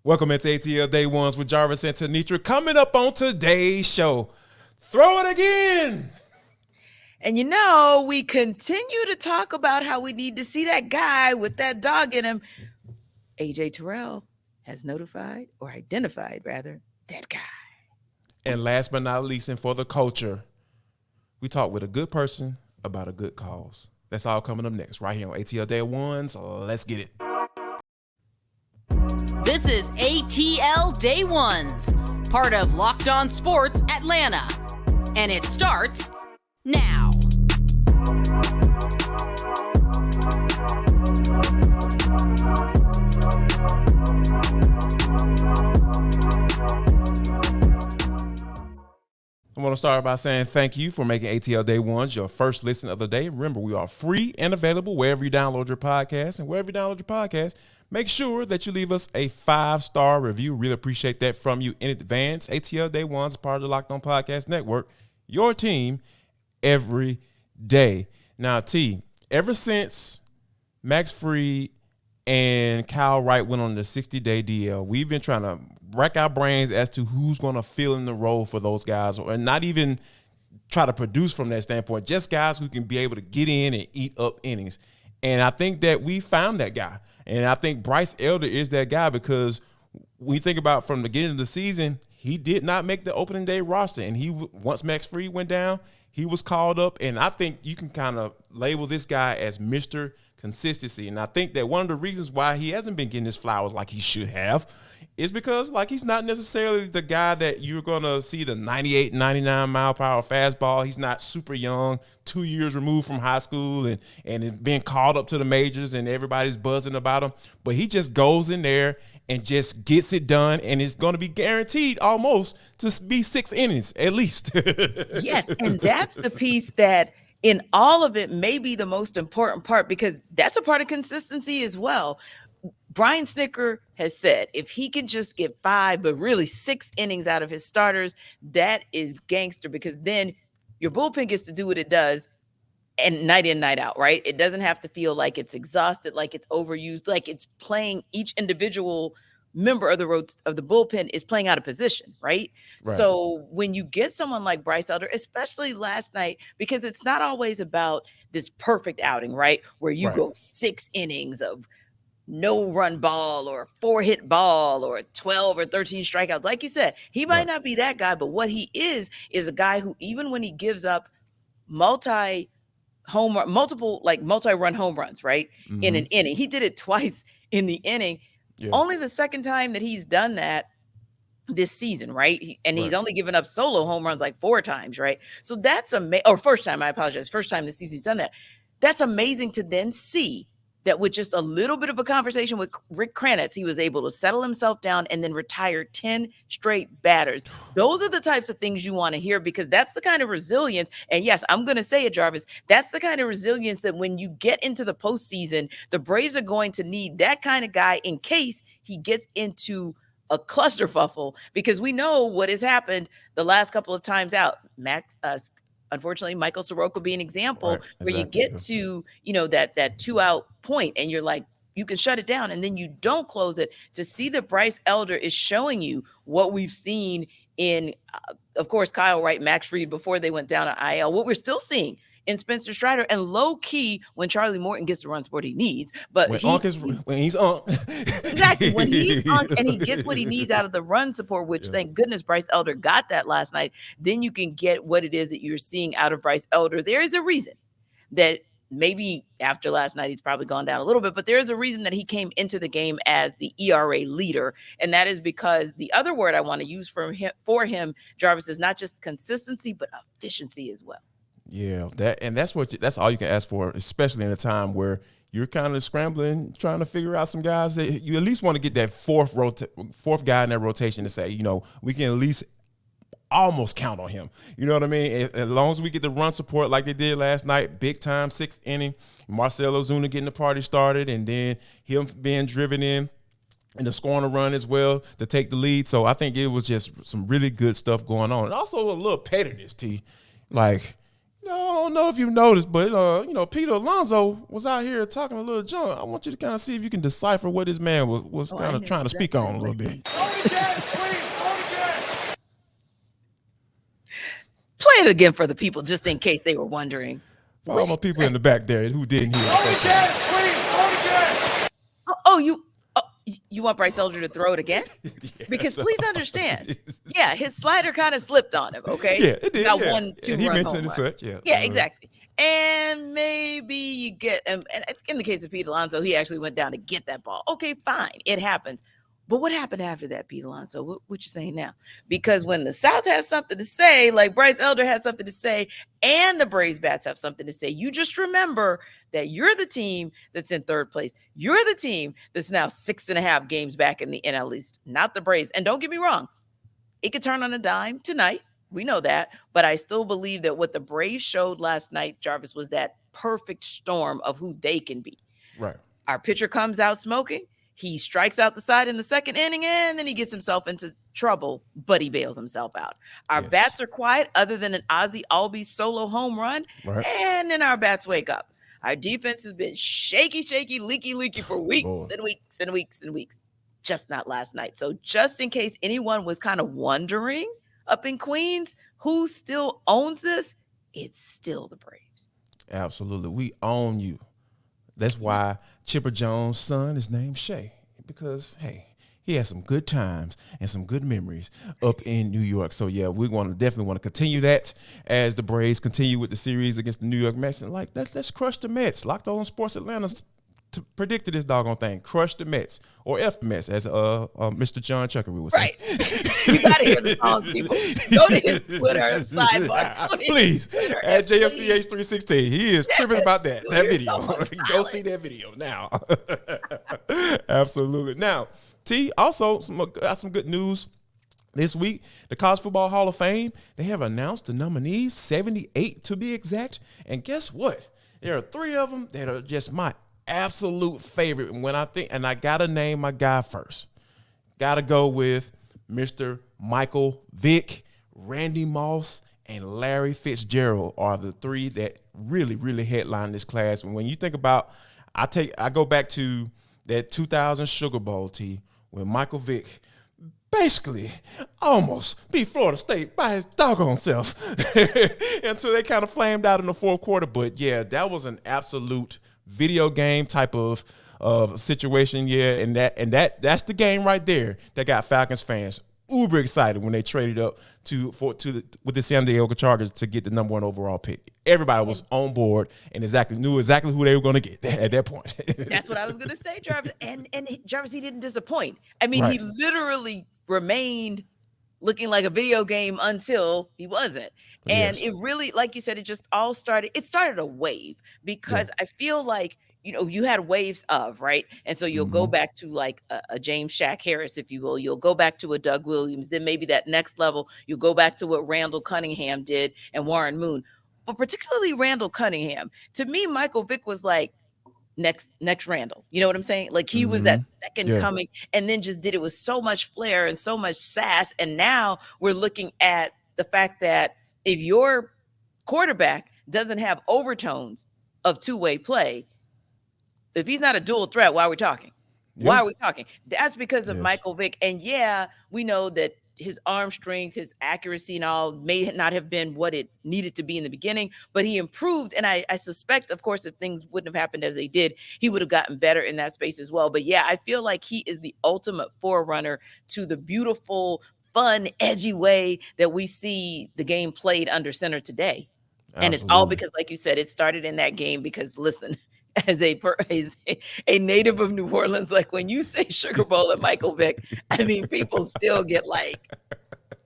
Welcome into ATL Day Ones with Jarvis and Tenitra. Coming up on today's show, throw it again. And you know, we continue to talk about how we need to see that guy with that dog in him. AJ Terrell has identified that guy. And last but not least, and for the culture, we talk with a good person about a good cause. That's all coming up next, right here on ATL Day Ones. Let's get it. This is ATL Day Ones, part of Locked On Sports Atlanta. And it starts now. I want to start by saying thank you for making ATL Day Ones your first listen of the day. Remember, we are free and available wherever you download your podcast. And wherever you download your podcast, make sure that you leave us a 5-star review. Really appreciate that from you in advance. ATL Day One's part of the Locked On Podcast Network. Your team every day. Now, T, ever since Max Fried and Kyle Wright went on the 60-day DL, we've been trying to rack our brains as to who's going to fill in the role for those guys, or not even try to produce from that standpoint, just guys who can be able to get in and eat up innings. And I think that we found that guy. And I think Bryce Elder is that guy, because when you think about from the beginning of the season, he did not make the opening day roster. And once Max Fried went down, he was called up. And I think you can kind of label this guy as Mr. Consistency. And I think that one of the reasons why he hasn't been getting his flowers like he should have is because, like, he's not necessarily the guy that you're going to see the 98, 99 mile per hour fastball. He's not super young, 2 years removed from high school and being called up to the majors and everybody's buzzing about him. But he just goes in there and just gets it done, and it's going to be guaranteed almost to be 6 innings at least. Yes, and that's the piece that in all of it may be the most important part, because that's a part of consistency as well. Brian Snitker has said if he can just get 5, but really 6 innings out of his starters, that is gangster, because then your bullpen gets to do what it does and night in, night out, right? It doesn't have to feel like it's exhausted, like it's overused, like it's playing each individual member of the bullpen is playing out of position, right? So when you get someone like Bryce Elder, especially last night, because it's not always about this perfect outing, right? Where you go 6 innings of no run ball or 4-hit ball or 12 or 13 strikeouts. Like you said, he might not be that guy, but what he is a guy who, even when he gives up multi-run home runs, right? Mm-hmm. In an inning, he did it twice in the inning. Yeah. Only the second time that he's done that this season, right? He's only given up solo home runs like 4 times, right? So that's first time this season he's done that. That's amazing to then see that with just a little bit of a conversation with Rick Kranitz, he was able to settle himself down and then retire 10 straight batters. Those are the types of things you want to hear, because that's the kind of resilience. And yes, I'm going to say it, Jarvis, that's the kind of resilience that when you get into the postseason, the Braves are going to need that kind of guy in case he gets into a clusterfuffle, because we know what has happened the last couple of times out. Unfortunately, Michael Soroka being an example, where you get to, that 2-out point and you're like, you can shut it down and then you don't close it. To see that Bryce Elder is showing you what we've seen in, of course, Kyle Wright, Max Fried before they went down to IL, what we're still seeing in Spencer Strider, and low key when Charlie Morton gets the run support he needs. But when he's on. Exactly. When he's on and he gets what he needs out of the run support, which thank goodness Bryce Elder got that last night, then you can get what it is that you're seeing out of Bryce Elder. There is a reason that maybe after last night he's probably gone down a little bit, but there is a reason that he came into the game as the ERA leader. And that is because the other word I want to use for him, Jarvis, is not just consistency, but efficiency as well. Yeah, that's all you can ask for, especially in a time where you're kind of scrambling, trying to figure out some guys that you at least want to get that fourth guy in that rotation to say, we can at least almost count on him. You know what I mean? As long as we get the run support like they did last night, big time 6th inning, Marcell Ozuna getting the party started, and then him being driven in and the scoring a run as well to take the lead. So I think it was just some really good stuff going on. And also a little pettiness, T. Like, I don't know if you noticed, but Peter Alonso was out here talking a little junk. I want you to kind of see if you can decipher what this man was kind of trying to speak on a little bit. Play it again for the people, just in case they were wondering. For all the people in the back there who didn't hear it. You want Bryce Elder to throw it again? Because please understand, his slider kind of slipped on him. Okay, yeah, it did. Got 1-2 and he run mentioned home it such. Yeah, exactly. And maybe you get, and in the case of Pete Alonso, he actually went down to get that ball. Okay, fine, it happens. But what happened after that, Pete Alonso? What you saying now? Because when the South has something to say, like Bryce Elder has something to say, and the Braves bats have something to say, you just remember that you're the team that's in third place. You're the team that's now 6.5 games back in the NL East, not the Braves. And don't get me wrong, it could turn on a dime tonight. We know that. But I still believe that what the Braves showed last night, Jarvis, was that perfect storm of who they can be. Right. Our pitcher comes out smoking. He strikes out the side in the second inning, and then he gets himself into trouble, but he bails himself out. Our bats are quiet other than an Ozzie Albies solo home run, and then our bats wake up. Our defense has been shaky, leaky for weeks and weeks and weeks and weeks, just not last night. So just in case anyone was kind of wondering up in Queens who still owns this, it's still the Braves. Absolutely. We own you. That's why Chipper Jones' son is named Shay, because, hey, he has some good times and some good memories up in New York. So, yeah, we definitely want to continue that as the Braves continue with the series against the New York Mets. And, let's crush the Mets. Locked On Sports Atlanta predicted this doggone thing. Crush the Mets, or F the Mets, as Mr. John Chuckery would say. Right. You got to hear the song, people. Go to his Twitter sidebar. Please, at JFCH316. He is tripping about that video. Go see that video now. Absolutely. Now, T, also got some good news this week. The College Football Hall of Fame, they have announced the nominees, 78 to be exact. And guess what? There are 3 of them that are just my absolute favorite. And I got to name my guy first. Got to go with Mr. Michael Vick, Randy Moss, and Larry Fitzgerald are the 3 that really, really headline this class. And when you think about, I go back to that 2000 Sugar Bowl, T, when Michael Vick basically almost beat Florida State by his doggone self until they kind of flamed out in the fourth quarter. But, yeah, that was an absolute video game type of situation, and that's the game right there that got Falcons fans uber excited when they traded up with the San Diego Chargers to get the number 1 overall pick. Everybody was on board and knew exactly who they were going to get at that point. That's what I was going to say, Jarvis. And Jarvis, he didn't disappoint. I mean, He literally remained looking like a video game until he wasn't. And it really, like you said, it just all started. It started a wave because I feel like, you had waves of, right? And so you'll go back to like a James Shaq Harris, if you will. You'll go back to a Doug Williams. Then maybe that next level, you'll go back to what Randall Cunningham did and Warren Moon. But particularly Randall Cunningham. To me, Michael Vick was like next Randall. You know what I'm saying? Like he was that second coming and then just did it with so much flair and so much sass. And now we're looking at the fact that if your quarterback doesn't have overtones of two-way play, if he's not a dual threat, why are we talking? Why are we talking? That's because of Michael Vick. And we know that his arm strength, his accuracy and all may not have been what it needed to be in the beginning, but he improved. And I suspect, of course, if things wouldn't have happened as they did, he would have gotten better in that space as well. But I feel like he is the ultimate forerunner to the beautiful, fun, edgy way that we see the game played under center today. Absolutely. And it's all because, like you said, it started in that game because, listen, as a native of New Orleans, like when you say Sugar Bowl and Michael Vick, I mean, people still get like,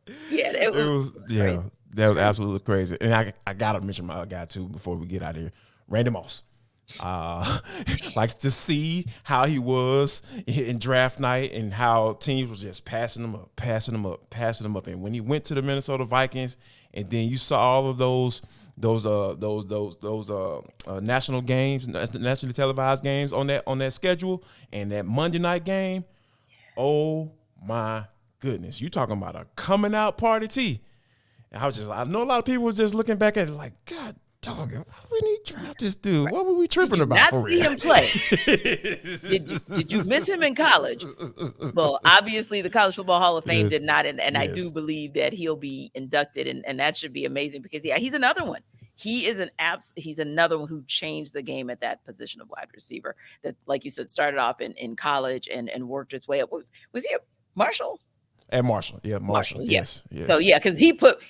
that was crazy. That was absolutely crazy. And I got to mention my other guy too before we get out of here, Randy Moss. Like to see how he was in draft night and how teams was just passing him up. And when he went to the Minnesota Vikings, and then you saw all of those national games, nationally televised games on that schedule, and that Monday night game. Oh my goodness, you talking about a coming out party, T? And I know a lot of people was just looking back at it like, God Dog, we need to draft this dude. Right. What were we tripping about? Not see him play. Did you miss him in college? Well, obviously the College Football Hall of Fame did not, and I do believe that he'll be inducted, and that should be amazing because he's another one. He is he's another one who changed the game at that position of wide receiver that, like you said, started off in college and worked its way up. Was he a Marshall? At Marshall, Marshall, yes. So because he put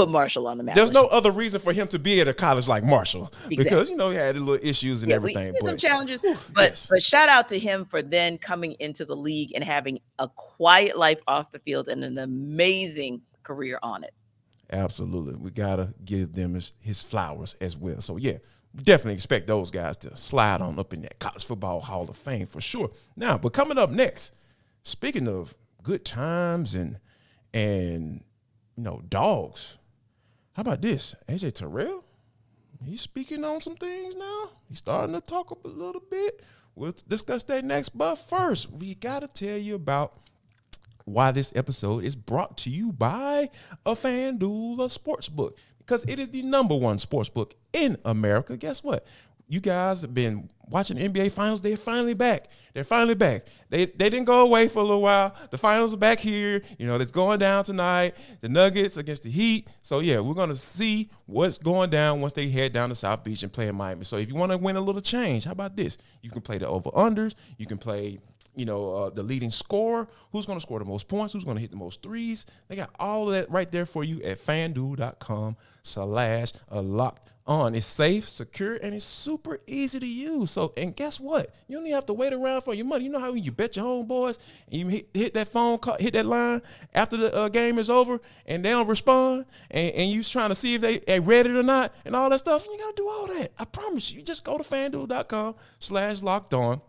Marshall on the map. There's no other reason for him to be at a college like Marshall because he had little issues and everything. Some challenges, but shout out to him for then coming into the league and having a quiet life off the field and an amazing career on it. Absolutely, we gotta give them his flowers as well. So we definitely expect those guys to slide on up in that College Football Hall of Fame for sure. Now, but coming up next, speaking of good times and dogs. How about this? AJ Terrell, he's speaking on some things now. He's starting to talk a little bit. We'll discuss that next. But first, we got to tell you about why this episode is brought to you by a FanDuel sportsbook, because it is the number one sportsbook in America. Guess what? You guys have been watching NBA Finals. They're finally back. They didn't go away for a little while. The finals are back here. It's going down tonight. The Nuggets against the Heat. So, we're going to see what's going down once they head down to South Beach and play in Miami. So, if you want to win a little change, how about this? You can play the over-unders. You can play, the leading scorer. Who's going to score the most points? Who's going to hit the most threes? They got all of that right there for you at FanDuel.com/locked on. It's safe, secure, and it's super easy to use. So, and guess what? You don't even have to wait around for your money. You know how when you bet your homeboys and you hit that phone call, hit that line after the game is over and they don't respond and you trying to see if they read it or not and all that stuff. You got to do all that. I promise you. You just go to FanDuel.com/locked on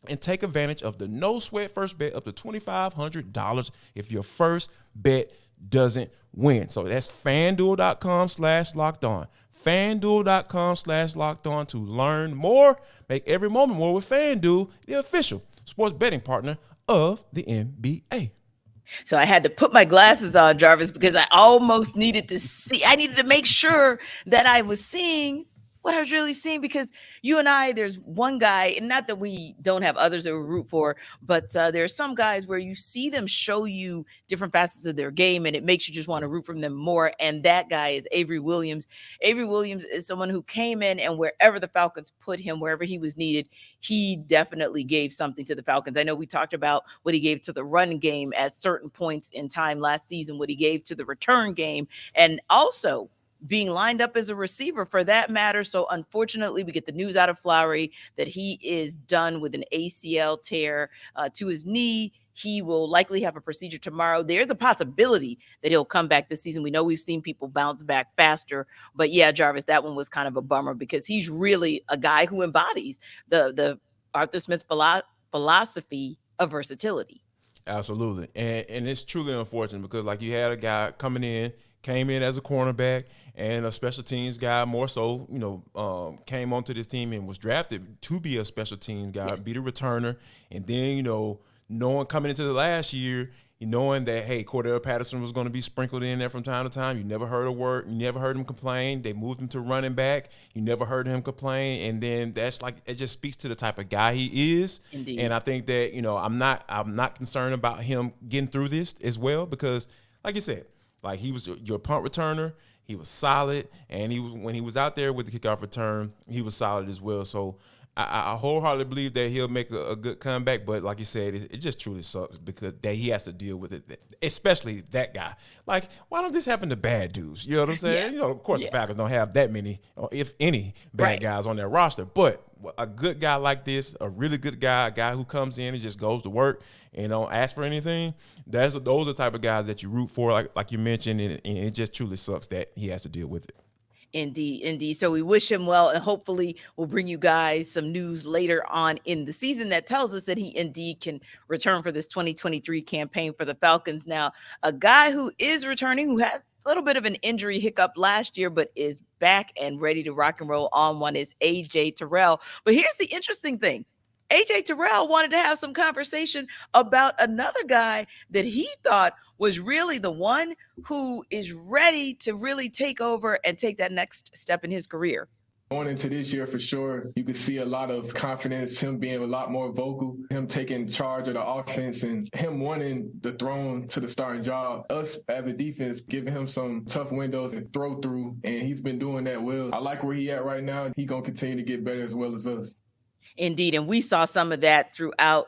and take advantage of the no sweat first bet up to $2,500 if your first bet doesn't win. So that's FanDuel.com/locked on. FanDuel.com/locked on to learn more. Make every moment more with FanDuel, the official sports betting partner of the NBA. So I had to put my glasses on, Jarvis, because I almost needed to see. I needed to make sure that I was seeing what I was really seeing, because you and I, there's one guy, and not that we don't have others that we root for, but there are some guys where you see them show you different facets of their game, and it makes you just want to root for them more. And that guy is Avery Williams. Avery Williams is someone who came in, and wherever the Falcons put him, wherever he was needed, he definitely gave something to the Falcons. I know we talked about what he gave to the run game at certain points in time last season, what he gave to the return game, and also being lined up as a receiver for that matter. So unfortunately, we get the news out of Flowery that he is done with an ACL tear to his knee. He will likely have a procedure tomorrow. There's a possibility that he'll come back this season. We know we've seen people bounce back faster, but yeah, Jarvis, that one was kind of a bummer because he's really a guy who embodies the Arthur Smith philosophy of versatility. Absolutely. And it's truly unfortunate because like you had a guy came in as a cornerback and a special teams guy, more so, came onto this team and was drafted to be a special teams guy, be the returner. And then, knowing coming into the last year, knowing that, hey, Cordell Patterson was going to be sprinkled in there from time to time. You never heard a word. You never heard him complain. They moved him to running back. You never heard him complain. And then that's like, it just speaks to the type of guy he is. Indeed. And I think that, I'm not concerned about him getting through this as well because, like you said, like he was your punt returner. He was solid. And when he was out there with the kickoff return, he was solid as well. So I wholeheartedly believe that he'll make a good comeback. But like you said, it just truly sucks because that he has to deal with it, especially that guy. Like, why don't this happen to bad dudes? You know what I'm saying? Yeah. Of course, the Falcons don't have that many, or if any, bad guys on their roster. But a good guy like this, a really good guy, a guy who comes in and just goes to work and don't ask for anything, those are the type of guys that you root for, like you mentioned, and it just truly sucks that he has to deal with it. Indeed. So we wish him well, and hopefully we'll bring you guys some news later on in the season that tells us that he indeed can return for this 2023 campaign for the Falcons. Now, a guy who is returning, who had a little bit of an injury hiccup last year, but is back and ready to rock and roll on one, is AJ Terrell. But here's the interesting thing. AJ Terrell wanted to have some conversation about another guy that he thought was really the one who is ready to really take over and take that next step in his career. Going into this year, for sure, you could see a lot of confidence, him being a lot more vocal, him taking charge of the offense, and him wanting the throne to the starting job. Us as a defense giving him some tough windows and throw through, and he's been doing that well. I like where he at right now. He going to continue to get better as well as us. Indeed, and we saw some of that throughout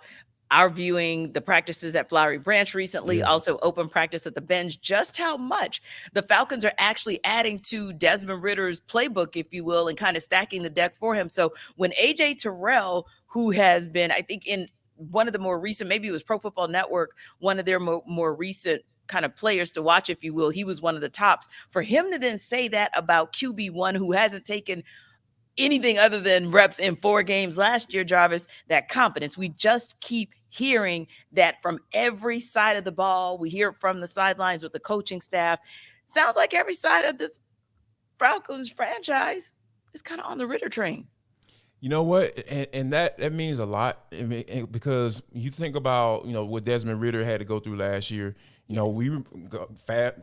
our viewing the practices at Flowery Branch recently, also open practice at the bench, just how much the Falcons are actually adding to Desmond Ridder's playbook, if you will, and kind of stacking the deck for him. So when AJ Terrell, who has been, I think in one of the more recent, maybe it was Pro Football Network, one of their more recent kind of players to watch, if you will, he was one of the tops. For him to then say that about QB1, who hasn't taken anything other than reps in 4 games last year, Jarvis, that confidence, we just keep hearing that from every side of the ball. We hear it from the sidelines with the coaching staff. Sounds like every side of this Falcons franchise is kind of on the Ridder train. You know what? And that means a lot, because you think about, what Desmond Ridder had to go through last year. We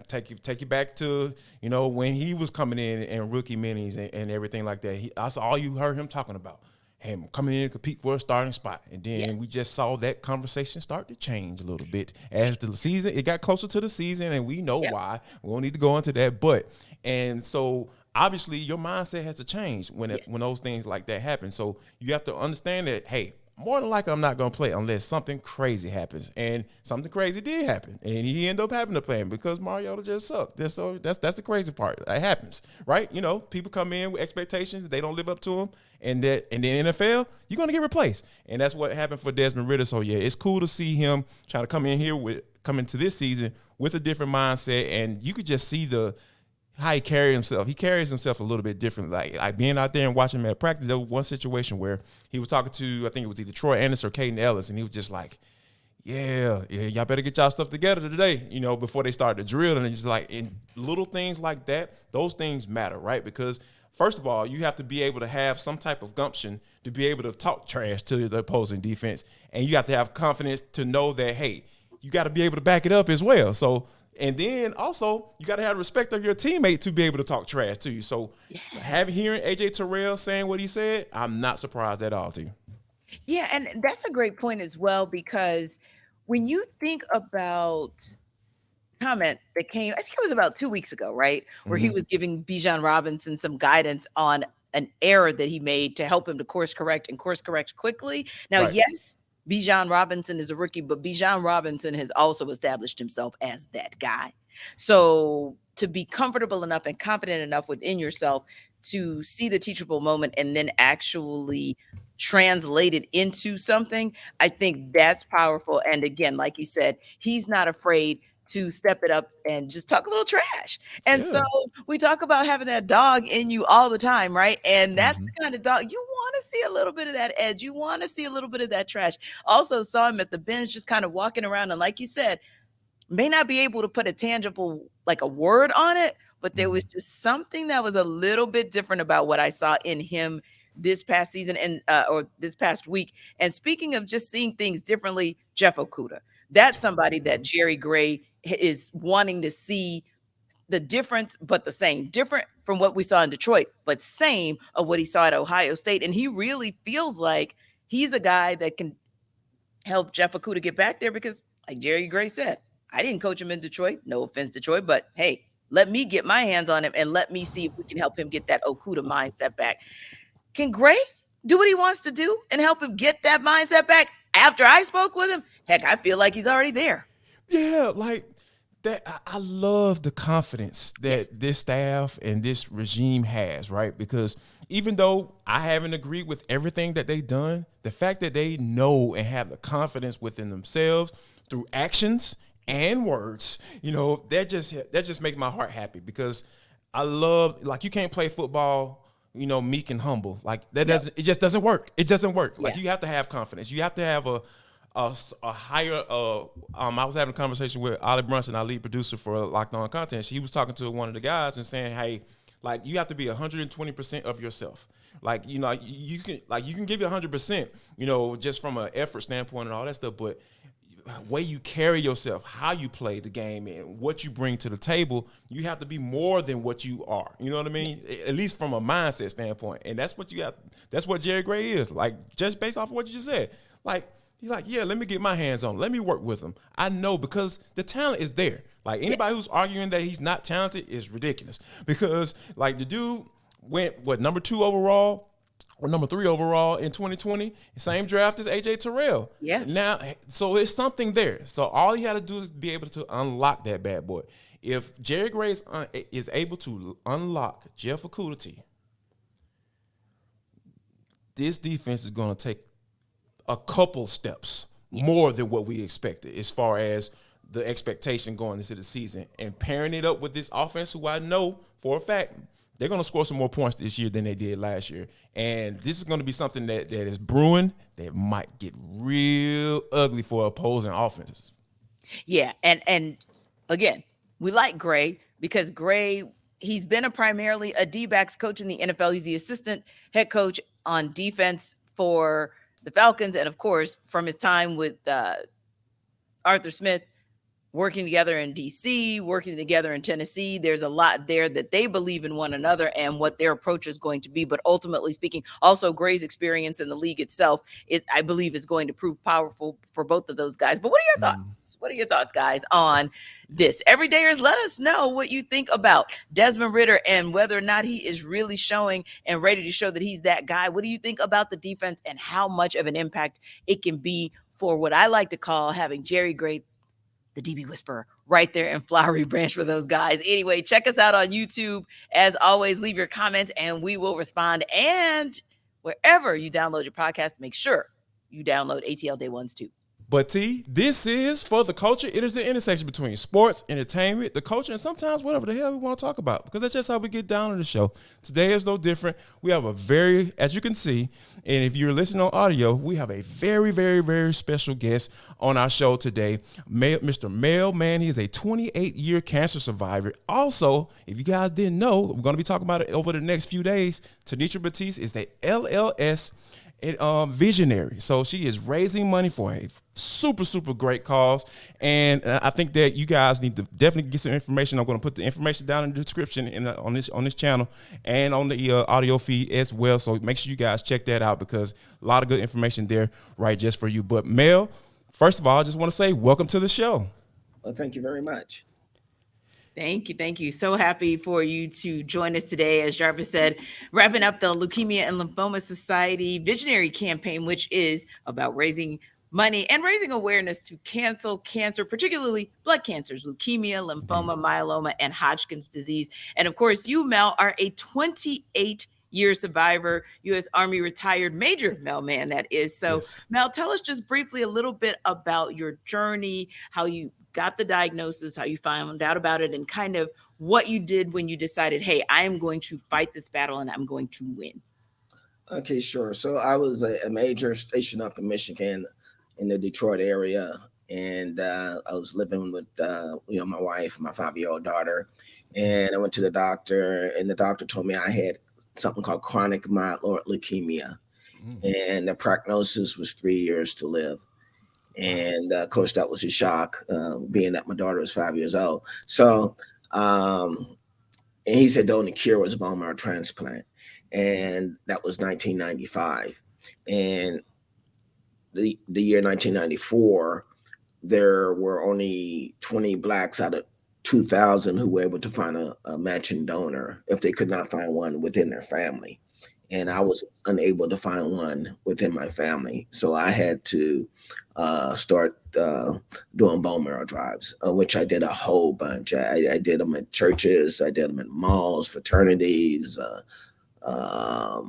take you back to, when he was coming in rookie minis and everything like that. That's all you heard him talking about. Him coming in to compete for a starting spot. And then we just saw that conversation start to change a little bit as the season, it got closer to the season, and we know why. We don't need to go into that. And so obviously your mindset has to change when those things like that happen. So you have to understand that, hey, more than likely I'm not going to play unless something crazy happens. And something crazy did happen. And he ended up having to play him because Mariota just sucked. That's the crazy part. That happens, right? People come in with expectations. They don't live up to them. And in the NFL, you're going to get replaced. And that's what happened for Desmond Ridder. So, it's cool to see him trying to come into this season with a different mindset. And you could just see how he carries himself. He carries himself a little bit differently. Like being out there and watching him at practice, there was one situation where he was talking to, I think it was either Troy Anderson or Caden Ellis, and he was just like, yeah, y'all better get y'all stuff together today, before they start the drill. And it's like, in little things like that, those things matter, right? Because first of all, you have to be able to have some type of gumption to be able to talk trash to the opposing defense. And you have to have confidence to know that, hey, you got to be able to back it up as well. So, and then also you got to have respect of your teammate to be able to talk trash to you. So hearing AJ Terrell saying what he said, I'm not surprised at all, too. Yeah, and that's a great point as well, because when you think about comment that came, I think it was about 2 weeks ago, right? Where he was giving Bijan Robinson some guidance on an error that he made to help him to course correct quickly. Now, yes, Bijan Robinson is a rookie, but Bijan Robinson has also established himself as that guy. So to be comfortable enough and confident enough within yourself to see the teachable moment and then actually translate it into something, I think that's powerful. And again, like you said, he's not afraid to step it up and just talk a little trash. And so we talk about having that dog in you all the time, right? And that's the kind of dog you want to see, a little bit of that edge. You want to see a little bit of that trash. Also saw him at the bench just kind of walking around. And like you said, may not be able to put a tangible, like a word on it, but there was just something that was a little bit different about what I saw in him this past season and or this past week. And speaking of just seeing things differently, Jeff Okudah, that's somebody that Jerry Gray is wanting to see the difference, but the same. Different from what we saw in Detroit, but same of what he saw at Ohio State. And he really feels like he's a guy that can help Jeff Okudah get back there because, like Jerry Gray said, I didn't coach him in Detroit. No offense, Detroit, but hey, let me get my hands on him and let me see if we can help him get that Okudah mindset back. Can Gray do what he wants to do and help him get that mindset back? After I spoke with him, heck, I feel like he's already there. Yeah, like that. I love the confidence that this staff and this regime has, right? Because even though I haven't agreed with everything that they've done, the fact that they know and have the confidence within themselves through actions and words, that just makes my heart happy, because I love, like, you can't play football, meek and humble. Like that it just doesn't work. It doesn't work. Like you have to have confidence. You have to have a higher, I was having a conversation with Ollie Brunson, our lead producer for Locked On Content. He was talking to one of the guys and saying, hey, like, you have to be 120% of yourself, Like, you know, you can give you 100%, you know, just from an effort standpoint and all that stuff, but way you carry yourself, how you play the game, and what you bring to the table, you have to be more than what you are. You know what I mean? Yes. At least from a mindset standpoint. And that's what you got. That's what Jerry Gray is. Like, just based off of what you just said. Like, he's like, yeah, let me get my hands on him. Let me work with him. I know, because the talent is there. Like, anybody who's arguing that he's not talented is ridiculous. Because, like, the dude went, number 2 overall or number 3 overall in 2020, same draft as AJ Terrell. Yeah. Now, so there's something there. So all you got to do is be able to unlock that bad boy. If Jerry Gray is able to unlock Jeff Okudah, this defense is going to take a couple steps more than what we expected as far as the expectation going into the season. And pairing it up with this offense, who I know for a fact they're going to score some more points this year than they did last year. And this is going to be something that is brewing that might get real ugly for opposing offenses. Yeah, and again, we like Gray because Gray, he's been primarily a D-backs coach in the NFL. He's the assistant head coach on defense for the Falcons. And, of course, from his time with Arthur Smith, working together in D.C., working together in Tennessee. There's a lot there that they believe in one another and what their approach is going to be. But ultimately speaking, also Gray's experience in the league itself, I believe, is going to prove powerful for both of those guys. But what are your thoughts? What are your thoughts, guys, on this? Everydayers, let us know what you think about Desmond Ridder and whether or not he is really showing and ready to show that he's that guy. What do you think about the defense and how much of an impact it can be for what I like to call having Jerry Gray, the DB Whisperer, right there in Flowery Branch for those guys. Anyway, check us out on YouTube. As always, leave your comments and we will respond. And wherever you download your podcast, make sure you download ATL Day Ones too. But T, this is For the Culture. It is the intersection between sports, entertainment, the culture, and sometimes whatever the hell we want to talk about, because that's just how we get down on the show. Today is no different. We have a very, as you can see, and if you're listening on audio, we have a very, very, very special guest on our show today, Mr. Mel Mann. He is a 28-year cancer survivor. Also, if you guys didn't know, we're going to be talking about it over the next few days. Tenitra Batiste is the LLS visionary. So she is raising money for a super, super great cause. And I think that you guys need to definitely get some information. I'm going to put the information down in the description on this channel and on the audio feed as well. So make sure you guys check that out, because a lot of good information there, right, just for you. But Mel, first of all, I just want to say welcome to the show. Well, thank you very much. Thank you. Thank you. So happy for you to join us today. As Jarvis said, wrapping up the Leukemia and Lymphoma Society Visionary Campaign, which is about raising money and raising awareness to cancer, particularly blood cancers, leukemia, lymphoma, myeloma, and Hodgkin's disease. And of course, you, Mel, are a 28-year survivor, U.S. Army retired Major Mel Mann, that is. So, yes. Mel, tell us just briefly a little bit about your journey, how you got the diagnosis, how you found out about it, and kind of what you did when you decided, hey, I am going to fight this battle and I'm going to win. Okay, sure. So I was a major stationed up in Michigan in the Detroit area. And I was living with, my wife and my 5-year-old daughter. And I went to the doctor, and the doctor told me I had something called chronic myeloid leukemia. And the prognosis was 3 years to live. And of course, that was a shock, being that my daughter was 5 years old. So, and he said the only cure was bone marrow transplant. And that was 1995. And the year 1994, there were only 20 Blacks out of 2,000 who were able to find a matching donor if they could not find one within their family. And I was unable to find one within my family. So I had to start doing bone marrow drives, which I did a whole bunch. I did them at churches. I did them in malls, fraternities, all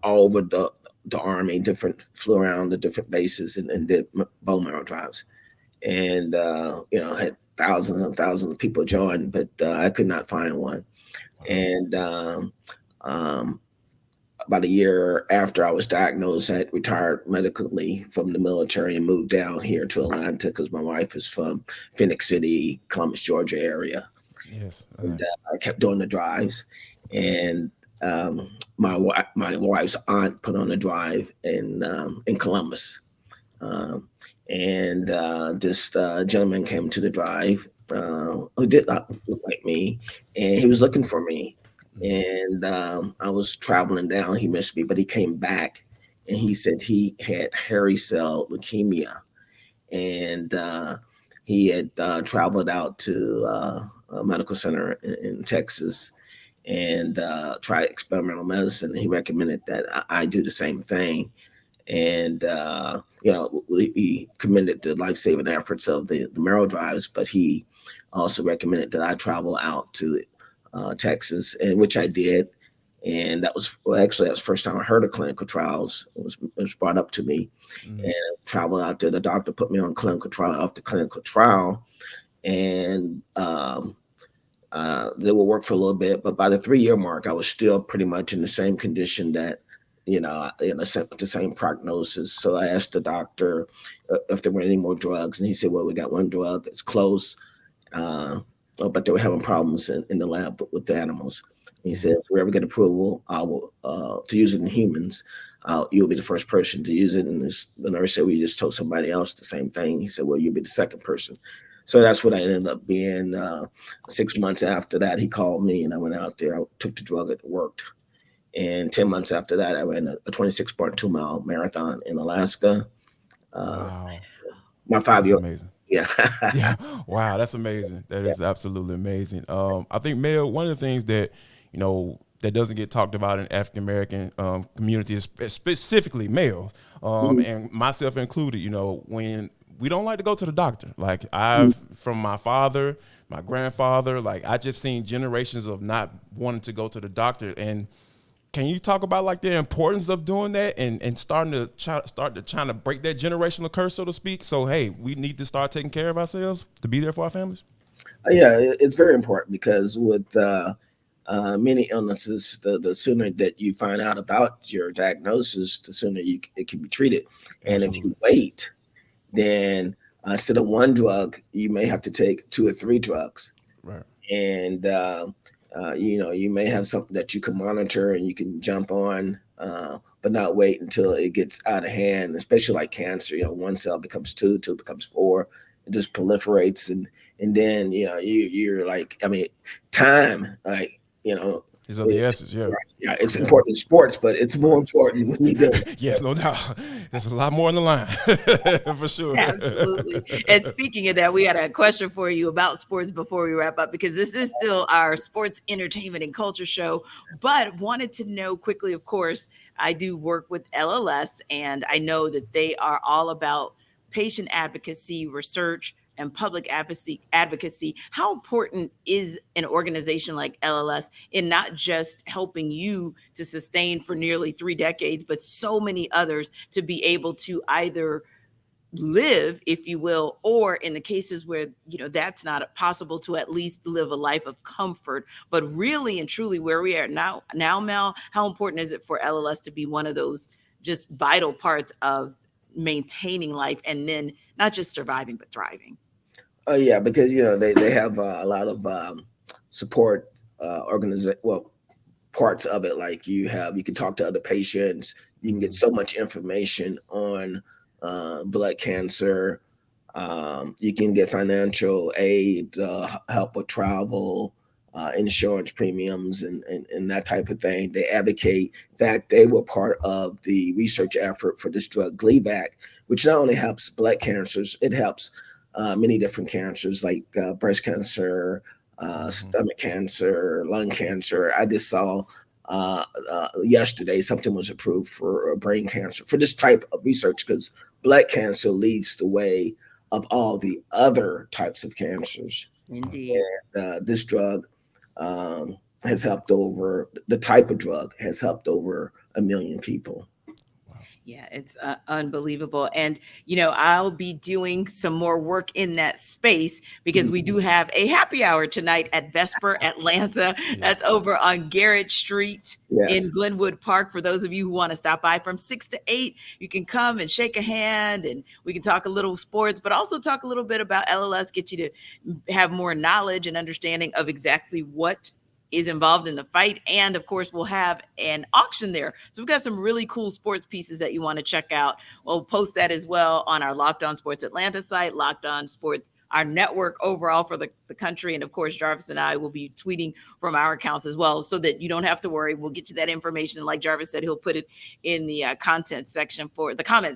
over the Army, flew around the different bases and did bone marrow drives. And, had thousands and thousands of people join, but I could not find one. And about a year after I was diagnosed, I had retired medically from the military and moved down here to Atlanta because my wife is from Phoenix City, Columbus, Georgia area. Yes. And I kept doing the drives. And my wife's aunt put on a drive in Columbus, and this gentleman came to the drive who did not look like me, and he was looking for me. And I was traveling down. He missed me, but he came back, and he said he had hairy cell leukemia, and he had traveled out to a medical center in Texas and tried experimental medicine. He recommended that I do the same thing. And, he commended the life-saving efforts of the marrow drives, but he also recommended that I travel out to Texas, and which I did. And that was actually the first time I heard of clinical trials. It was brought up to me, and traveled out there. The doctor put me on clinical trial after clinical trial, and they will work for a little bit. But by the 3-year mark, I was still pretty much in the same condition that, the same prognosis. So I asked the doctor if there were any more drugs, and he said, "Well, we got one drug. It's close, but they were having problems in the lab with the animals." He said, "If we ever get approval, I will to use it in humans. You'll be the first person to use it." And the nurse said, "We just told somebody else the same thing." He said, "Well, you'll be the second person." So that's what I ended up being. 6 months after that, he called me, and I went out there. I took the drug, it worked. And 10 months after that, I ran a 26.2 mile marathon in Alaska. Wow. My 5-year-old. Amazing. Yeah. Yeah. Wow. That's amazing. That is absolutely amazing. I think, Mel, one of the things that, that doesn't get talked about in African-American community is specifically males, and myself included, when we don't like to go to the doctor. Like from my father, my grandfather, like I just seen generations of not wanting to go to the doctor. And can you talk about like the importance of doing that and starting to trying to break that generational curse, so to speak? So, hey, we need to start taking care of ourselves to be there for our families. Yeah, it's very important because with many illnesses, the sooner that you find out about your diagnosis, the sooner it can be treated. And if you wait, then instead of one drug, you may have to take 2 or 3 drugs. Right. And you may have something that you can monitor and you can jump on, but not wait until it gets out of hand, especially like cancer. 1 cell becomes 2, 2 becomes 4, it just proliferates. And then, you're like, time, like, These are the essence, yeah. Yeah, it's important in sports, but it's more important when you do it. Yes, no doubt. There's a lot more on the line, for sure. Absolutely. And speaking of that, we got a question for you about sports before we wrap up, because this is still our sports entertainment and culture show. But wanted to know quickly, of course, I do work with LLS, and I know that they are all about patient advocacy, research, and public advocacy. How important is an organization like LLS in not just helping you to sustain for nearly 3 decades, but so many others to be able to either live, if you will, or in the cases where, that's not possible, to at least live a life of comfort? But really and truly where we are now, Mel, how important is it for LLS to be one of those just vital parts of maintaining life and then not just surviving, but thriving? Yeah, because they have a lot of support parts of it. Like you can talk to other patients. You can get so much information on blood cancer. You can get financial aid, help with travel, insurance premiums, and that type of thing. They advocate. In fact, they were part of the research effort for this drug Gleevec, which not only helps blood cancers, it helps many different cancers like breast cancer, stomach cancer, lung cancer. I just saw yesterday something was approved for brain cancer for this type of research, because blood cancer leads the way of all the other types of cancers. Indeed. And this drug has helped over, the type of drug has helped over 1 million people. Yeah, it's unbelievable. And, I'll be doing some more work in that space because we do have a happy hour tonight at Vesper Atlanta. Yes. That's over on Garrett Street in Glenwood Park. For those of you who want to stop by from 6 to 8, you can come and shake a hand and we can talk a little sports, but also talk a little bit about LLS, get you to have more knowledge and understanding of exactly what is involved in the fight. And of course, we'll have an auction there. So we've got some really cool sports pieces that you want to check out. We'll post that as well on our Locked On Sports Atlanta site, Locked On Sports, our network overall for the country. And of course, Jarvis and I will be tweeting from our accounts as well, so that you don't have to worry. We'll get you that information. And like Jarvis said, he'll put it in the comment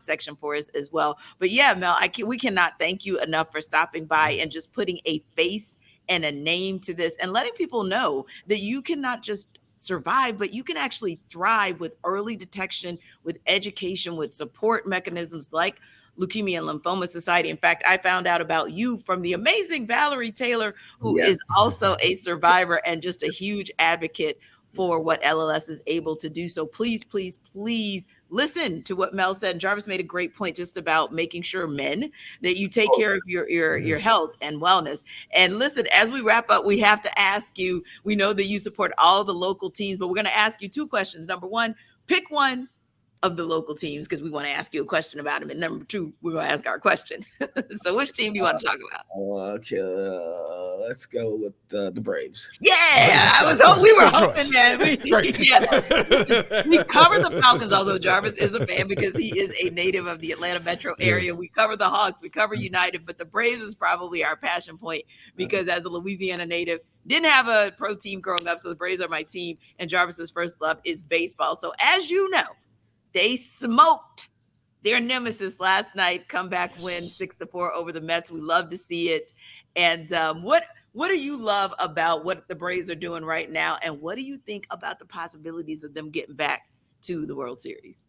section for us as well. But yeah, Mel, we cannot thank you enough for stopping by and just putting a face and a name to this, and letting people know that you can not just survive, but you can actually thrive with early detection, with education, with support mechanisms like Leukemia Lymphoma Society. In fact, I found out about you from the amazing Valerie Taylor, who is also a survivor and just a huge advocate for what LLS is able to do. So please, please, please listen to what Mel said. And Jarvis made a great point just about making sure, men, that you take care of your health and wellness. And listen, as we wrap up, we have to ask you, we know that you support all the local teams, but we're going to ask you 2 questions. Number 1, pick one of the local teams, because we want to ask you a question about them. And number 2, we're going to ask our question. So which team do you want to talk about? Okay, let's go with the Braves. Yeah, we were hoping that we cover the Falcons, although Jarvis is a fan because he is a native of the Atlanta metro area. Yes. We cover the Hawks, we cover United, but the Braves is probably our passion point, because as a Louisiana native, didn't have a pro team growing up, so the Braves are my team, and Jarvis's first love is baseball. So as you know, they smoked their nemesis last night, comeback win 6-4 over the Mets. We love to see it. And what do you love about what the Braves are doing right now? And what do you think about the possibilities of them getting back to the World Series?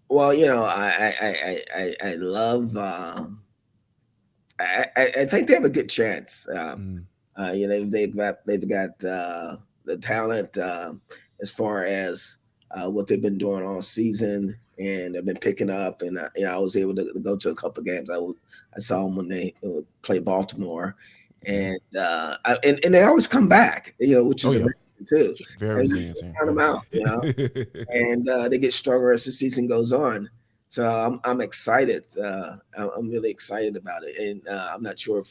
Well, I love, I think they have a good chance. They've got the talent as far as what they've been doing all season, and they've been picking up. And I was able to go to a couple of games. I saw them when they play Baltimore, and they always come back, which is amazing too. Very amazing. Count them out, and they get stronger as the season goes on. So I'm excited. I'm really excited about it, and I'm not sure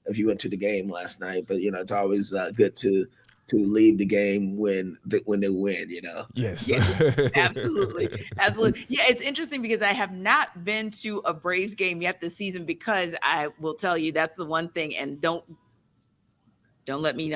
if you went to the game last night, but it's always good to leave the game when they win, Yes. Absolutely. Yeah, it's interesting because I have not been to a Braves game yet this season, because I will tell you that's the one thing, and don't let me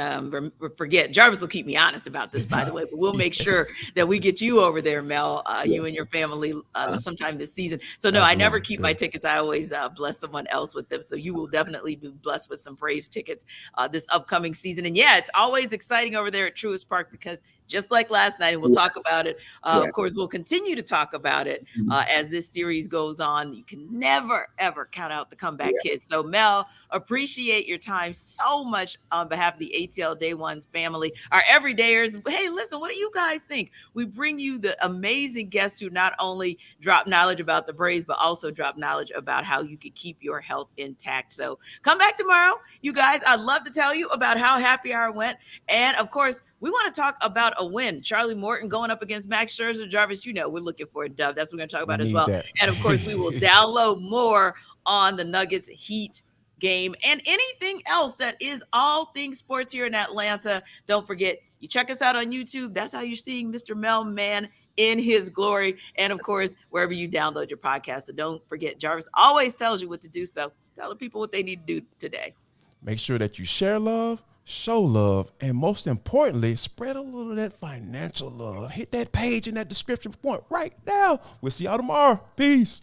forget. Jarvis will keep me honest about this, by the way, but we'll make sure that we get you over there, Mel, you and your family sometime this season. So no, I never keep my tickets. I always bless someone else with them. So you will definitely be blessed with some Braves tickets this upcoming season. And yeah, it's always exciting over there at Truist Park, because just like last night, and we'll talk about it. Of course, we'll continue to talk about it as this series goes on. You can never, ever count out the comeback kids. So Mel, appreciate your time so much on behalf of the ATL Day Ones family, our everydayers. Hey, listen, what do you guys think? We bring you the amazing guests who not only drop knowledge about the Braves, but also drop knowledge about how you can keep your health intact. So come back tomorrow, you guys. I'd love to tell you about how happy hour went. And of course, we want to talk about a win. Charlie Morton going up against Max Scherzer. Jarvis, we're looking for a dub. That's what we're going to talk about as well. That. And of course, we will download more on the Nuggets Heat game and anything else that is all things sports here in Atlanta. Don't forget, you check us out on YouTube. That's how you're seeing Mr. Mel Mann in his glory. And of course, wherever you download your podcast. So don't forget, Jarvis always tells you what to do. So tell the people what they need to do today. Make sure that you share love, show love, and most importantly, spread a little of that financial love. Hit that page in that description point right now. We'll see y'all tomorrow. Peace.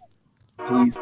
Peace.